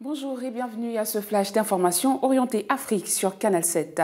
Bonjour et bienvenue à ce flash d'information orienté Afrique sur Canal 7.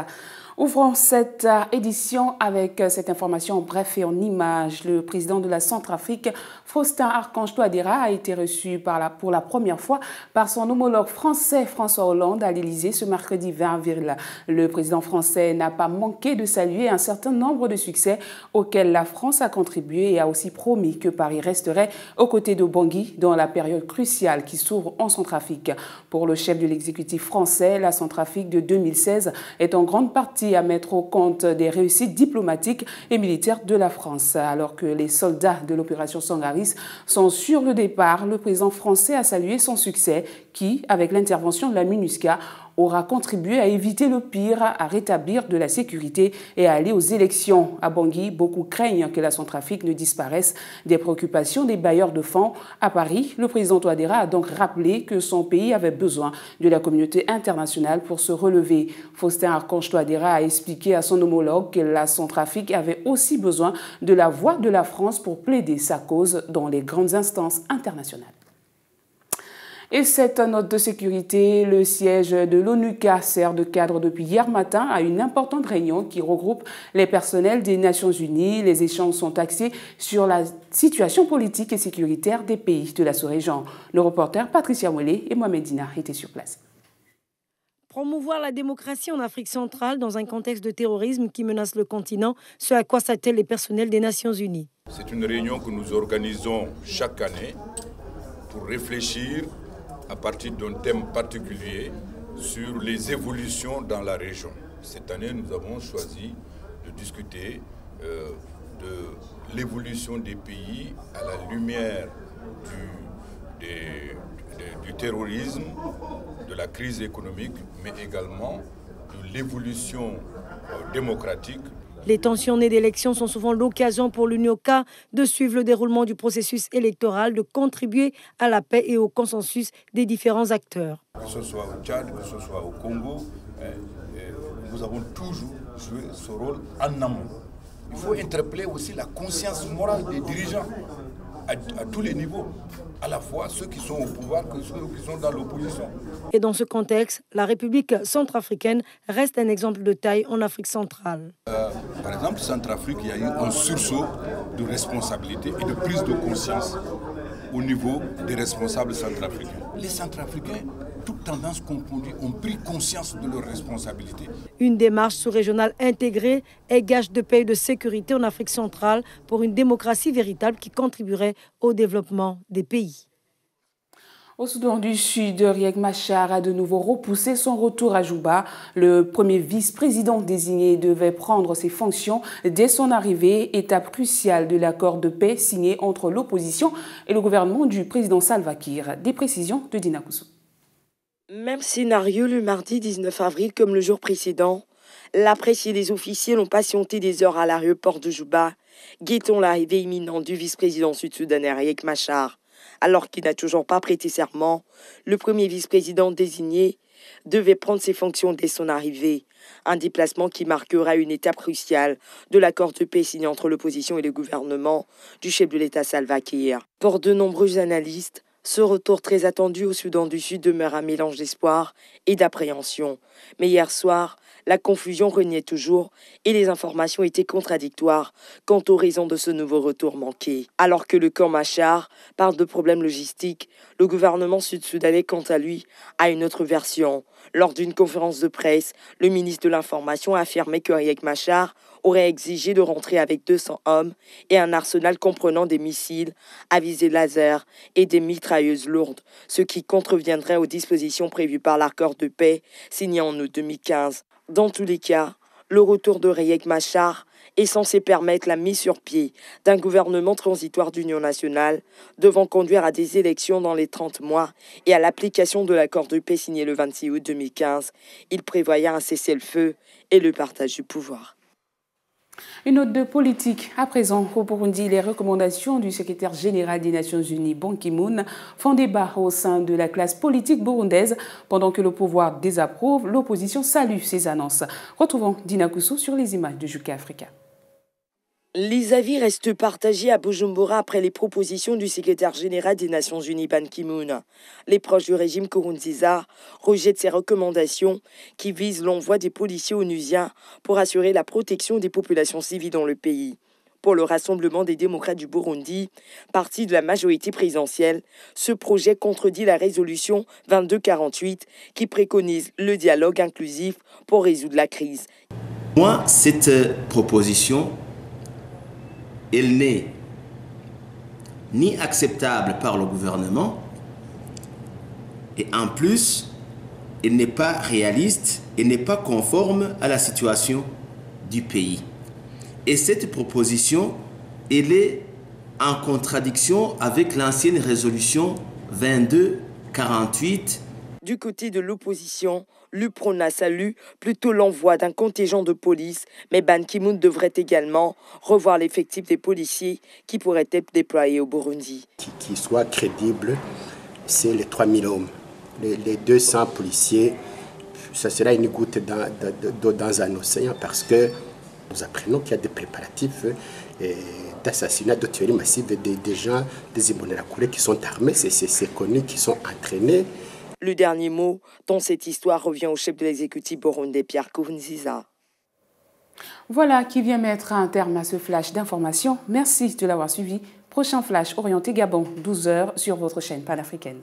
Ouvrons cette édition avec cette information en bref et en images. Le président de la Centrafrique, Faustin Archange Touadéra, a été reçu pour la première fois par son homologue français François Hollande à l'Élysée ce mercredi 20 avril. Le président français n'a pas manqué de saluer un certain nombre de succès auxquels la France a contribué et a aussi promis que Paris resterait aux côtés de Bangui dans la période cruciale qui s'ouvre en Centrafrique. Pour le chef de l'exécutif français, la Centrafrique de 2016 est en grande partie à mettre au compte des réussites diplomatiques et militaires de la France. Alors que les soldats de l'opération Sangaris sont sur le départ, le président français a salué son succès qui, avec l'intervention de la MINUSCA, aura contribué à éviter le pire, à rétablir de la sécurité et à aller aux élections. À Bangui, beaucoup craignent que la Centrafrique ne disparaisse des préoccupations des bailleurs de fonds. À Paris, le président Touadéra a donc rappelé que son pays avait besoin de la communauté internationale pour se relever. Faustin Archange Touadéra a expliqué à son homologue que la Centrafrique avait aussi besoin de la voix de la France pour plaider sa cause dans les grandes instances internationales. Et cette note de sécurité, le siège de l'ONUCA sert de cadre depuis hier matin à une importante réunion qui regroupe les personnels des Nations Unies. Les échanges sont axés sur la situation politique et sécuritaire des pays de la sous-région. Le reporter Patricia Mwele et Mohamed Dina étaient sur place. Promouvoir la démocratie en Afrique centrale dans un contexte de terrorisme qui menace le continent, ce à quoi s'attellent les personnels des Nations Unies. C'est une réunion que nous organisons chaque année pour réfléchir à partir d'un thème particulier sur les évolutions dans la région. Cette année, nous avons choisi de discuter de l'évolution des pays à la lumière du terrorisme, de la crise économique, mais également de l'évolution démocratique. Les tensions nées d'élections sont souvent l'occasion pour l'UNOCA de suivre le déroulement du processus électoral, de contribuer à la paix et au consensus des différents acteurs. Que ce soit au Tchad, que ce soit au Congo, nous avons toujours joué ce rôle en amont. Il faut interpeller aussi la conscience morale des dirigeants à tous les niveaux, à la fois ceux qui sont au pouvoir que ceux qui sont dans l'opposition. Et dans ce contexte, la République centrafricaine reste un exemple de taille en Afrique centrale. Par exemple, en Centrafrique, il y a eu un sursaut de responsabilité et de prise de conscience au niveau des responsables centrafricains. Les Centrafricains, toutes tendances confondues, ont pris conscience de leurs responsabilités. Une démarche sous-régionale intégrée est gage de paix et de sécurité en Afrique centrale pour une démocratie véritable qui contribuerait au développement des pays. Au Soudan du Sud, Riek Machar a de nouveau repoussé son retour à Juba. Le premier vice-président désigné devait prendre ses fonctions dès son arrivée, étape cruciale de l'accord de paix signé entre l'opposition et le gouvernement du président Salva Kiir. Des précisions de Dina Koussou. Même scénario le mardi 19 avril comme le jour précédent. La presse et les officiels ont patienté des heures à l'aéroport de Juba, guettant l'arrivée imminente du vice-président sud-soudanais Riek Machar. Alors qu'il n'a toujours pas prêté serment, le premier vice-président désigné devait prendre ses fonctions dès son arrivée. Un déplacement qui marquera une étape cruciale de l'accord de paix signé entre l'opposition et le gouvernement du chef de l'État Salva Kiir. Pour de nombreux analystes, ce retour très attendu au Soudan du Sud demeure un mélange d'espoir et d'appréhension. Mais hier soir, la confusion régnait toujours et les informations étaient contradictoires quant aux raisons de ce nouveau retour manqué. Alors que le camp Machar parle de problèmes logistiques, le gouvernement sud-soudanais, quant à lui, a une autre version. Lors d'une conférence de presse, le ministre de l'Information a affirmé que Riek Machar aurait exigé de rentrer avec 200 hommes et un arsenal comprenant des missiles à visée laser et des mitrailleuses lourdes, ce qui contreviendrait aux dispositions prévues par l'accord de paix signé en août 2015. Dans tous les cas, le retour de Riek Machar est censé permettre la mise sur pied d'un gouvernement transitoire d'union nationale devant conduire à des élections dans les 30 mois et à l'application de l'accord de paix signé le 26 août 2015. Il prévoyait un cessez-le-feu et le partage du pouvoir. Une note de politique. À présent, au Burundi, les recommandations du secrétaire général des Nations Unies, Ban Ki-moon, font débat au sein de la classe politique burundaise. Pendant que le pouvoir désapprouve, l'opposition salue ces annonces. Retrouvons Dina Koussou sur les images de Juka Africa. Les avis restent partagés à Bujumbura après les propositions du secrétaire général des Nations Unies Ban Ki-moon. Les proches du régime Nkurunziza rejettent ces recommandations qui visent l'envoi des policiers onusiens pour assurer la protection des populations civiles dans le pays. Pour le Rassemblement des démocrates du Burundi, parti de la majorité présidentielle, ce projet contredit la résolution 2248 qui préconise le dialogue inclusif pour résoudre la crise. Moi, cette proposition, elle n'est ni acceptable par le gouvernement et en plus, elle n'est pas réaliste et n'est pas conforme à la situation du pays. Et cette proposition, elle est en contradiction avec l'ancienne résolution 2248. Du côté de l'opposition, l'UPRONA salue plutôt l'envoi d'un contingent de police, mais Ban Ki-moon devrait également revoir l'effectif des policiers qui pourraient être déployés au Burundi. Qui soit crédible, c'est les 3000 hommes. Les 200 policiers, ça sera une goutte d'eau dans un océan parce que nous apprenons qu'il y a des préparatifs d'assassinat, de tueries massives des gens, des Imbonerakure qui sont armés, c'est connu, qui sont entraînés. Le dernier mot dans cette histoire revient au chef de l'exécutif burundais, Pierre Nkurunziza. Voilà qui vient mettre un terme à ce flash d'information. Merci de l'avoir suivi. Prochain flash orienté Gabon, 12 h sur votre chaîne panafricaine.